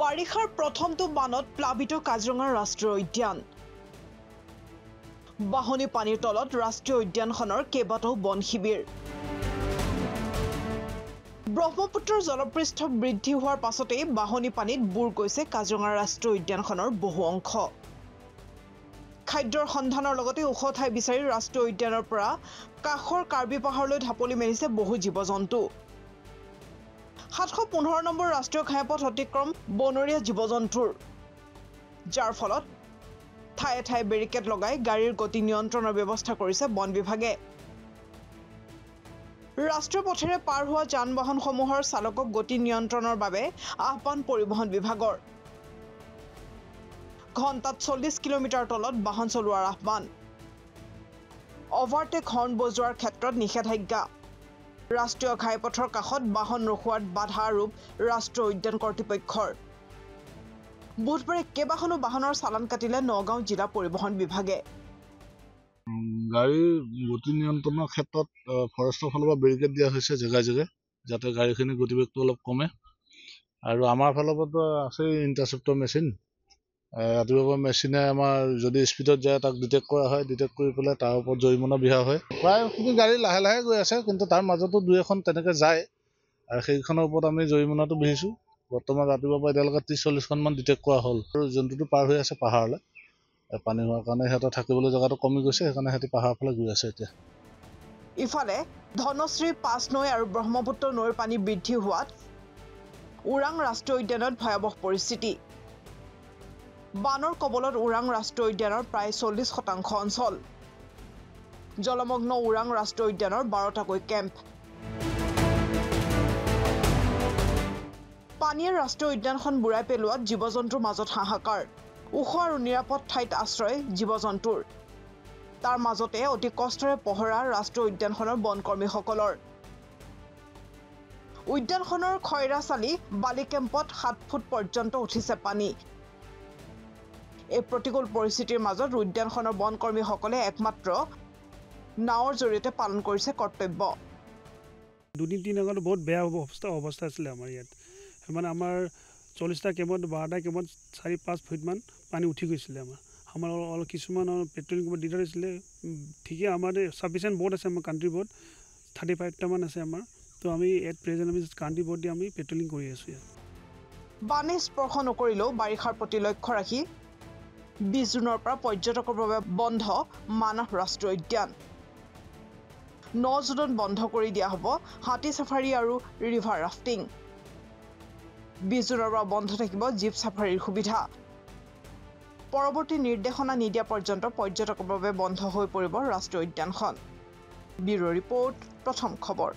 বাৰিষাৰ প্ৰথমটো বানত প্লাবিত কাজিৰঙা ৰাষ্ট্ৰীয় উদ্যান বাহনী পানীৰ তলত ৰাষ্ট্ৰীয় উদ্যানখনৰ কেইবাটাও বন শিবিৰ ব্ৰহ্মপুত্ৰৰ জলপৃষ্ঠ বৃদ্ধি হোৱাৰ পাছতেই বাহনী পানীত বুৰ গৈছে কাজিৰঙা ৰাষ্ট্ৰীয় উদ্যানখনৰ বহু অংশ খাদ্যৰ সন্ধানৰ লগতে ওখ ঠাই বিচাৰি ৰাষ্ট্ৰীয় উদ্যানৰ পৰা কাষৰ কাৰ্বি পাহাৰলৈ ঢাপলি মেলিছে বহু জীৱ-জন্তু 715 নম্বৰ ৰাষ্ট্ৰীয় ঘাইপথ অতিক্ৰম বনৰীয়া জীৱ-জন্তুৰ যাৰ ফলত ঠায়ে ঠায়ে বেৰিকেড লগাই গাড়ীৰ গতি নিয়ন্ত্ৰণৰ ব্যৱস্থা কৰিছে বন বিভাগে ৰাষ্ট্ৰীয় পথেৰে পাৰ হোৱা যান-বাহনসমূহৰ চালকক গতি নিয়ন্ত্ৰণৰ বাবে আহ্বান পৰিবহণ বিভাগৰ ঘণ্টাত 40 কিলোমিটাৰ তলত বাহন চলোৱাৰ আহ্বান অভাৰটেক হৰ্ণ বজোৱাৰ ক্ষেত্ৰত নিষেধাজ্ঞা ৰাষ্ট্ৰীয় ঘাইপথৰ কাষত বাহন ৰখোৱাত বাধা আৰোপ ৰাষ্ট্ৰীয় উদ্যান কৰ্তৃপক্ষৰ বুধবাৰে কেইবাখনো বাহনৰ চালান কাটিলে নগাঁও জিলা পৰিবহণ বিভাগে গাড়ীৰ গতি নিয়ন্ত্ৰণৰ ক্ষেত্ৰত ফৰেষ্টৰ ফালৰ পৰা বেৰিকেড দিয়া হৈছে জেগাই জেগাই যাতে গাড়ীখিনি গতিবেগটো অলপ কমে আৰু আমাৰ ফালৰ পৰা আছে ইণ্টাৰচেপ্টৰ মেচিন ৰাতিপুৱা মেচিনে আমাৰ যদি স্পীডত যায় তাক ডিটেক্ট কৰা হয় ডিটেক্ট কৰি পেলাই তাৰ ওপৰত জৰিমনা বিহা হয় প্ৰায়খিনি গাড়ী লাহে লাহে গৈ আছে কিন্তু তাৰ মাজতো দুই এখন তেনেকৈ যায় আৰু সেইখনৰ ওপৰত আমি জৰিমনাটো বিহিছোঁ বৰ্তমান ৰাতিপুৱাৰ পৰা এতিয়ালৈকে 30-40খনমান ডিটেক্ট কৰা হ'ল আৰু জন্তুটো পাৰ হৈ আছে পাহাৰলৈ পানী হোৱাৰ কাৰণে সিহঁতৰ থাকিবলৈ জেগাটো কমি গৈছে সেইকাৰণে সিহঁতি পাহাৰৰ ফালে গৈ আছে এতিয়া ইফালে ধনশ্ৰী পাঁচ নৈ আৰু ব্ৰহ্মপুত্ৰ নৈৰ পানী বৃদ্ধি হোৱাত ওৰাং ৰাষ্ট্ৰীয় উদ্যানত ভয়াৱহ পৰিস্থিতি বানৰ কবলত ওৰাং ৰাষ্ট্ৰীয় উদ্যানৰ প্ৰায় 40% অঞ্চল জলমগ্ন ওৰাং ৰাষ্ট্ৰীয় উদ্যানৰ 12টাকৈ কেম্প পানীয়ে ৰাষ্ট্ৰীয় উদ্যানখন বুৰাই পেলোৱাত জীৱ-জন্তুৰ মাজত হাহাকাৰ ওখ আৰু নিৰাপদ ঠাইত আশ্ৰয় জীৱ-জন্তুৰ তাৰ মাজতে অতি কষ্টৰে পহৰা ৰাষ্ট্ৰীয় উদ্যানখনৰ বনকৰ্মীসকলৰ উদ্যানখনৰ খৈৰাচালি বালি কেম্পত 7 ফুট পৰ্যন্ত উঠিছে পানী এই প্ৰতিকূল পৰিস্থিতিৰ মাজত উদ্যানখনৰ বনকৰ্মীসকলে একমাত্ৰ নাৱৰ জৰিয়তে পালন কৰিছে কৰ্তব্য দুদিন আগত বহুত বেয়া অৱস্থা আছিল আমাৰ ইয়াত মানে আমাৰ 40টা কেম্পত 12টা কেম্পত 4-5 ফুটমান পানী উঠি গৈছিলে আমাৰ অলপ কিছুমান পেট্ৰলিং কৰিব দিগদাৰ হৈছিলে ঠিকে আমাৰ সাফিচিয়েণ্ট বোট আছে আমাৰ কাণ্ট্ৰি বোট 35টা মান আছে আমাৰ তো আমি এট প্ৰেজেণ্ট আমি কাণ্ট্ৰি বোট দি আমি পেট্ৰলিং কৰি আছোঁ ইয়াত বানে স্পৰ্শ নকৰিলেও বাৰিষাৰ প্ৰতি লক্ষ্য ৰাখি 20 জুনৰ পৰা পৰ্যটকৰ বাবে বন্ধ মানস ৰাষ্ট্ৰীয় উদ্যান 9 জুনত বন্ধ কৰি দিয়া হ'ব হাতী সাফাৰী আৰু ৰিভাৰ ৰাফটিং 20 জুনৰ পৰা বন্ধ থাকিব জীপ সাফাৰীৰ সুবিধা পৰৱৰ্তী নিৰ্দেশনা নিদিয়া পৰ্যন্ত পৰ্যটকৰ বাবে বন্ধ হৈ পৰিব ৰাষ্ট্ৰীয় উদ্যানখন ব্যুৰ ৰিপৰ্ট প্ৰথম খবৰ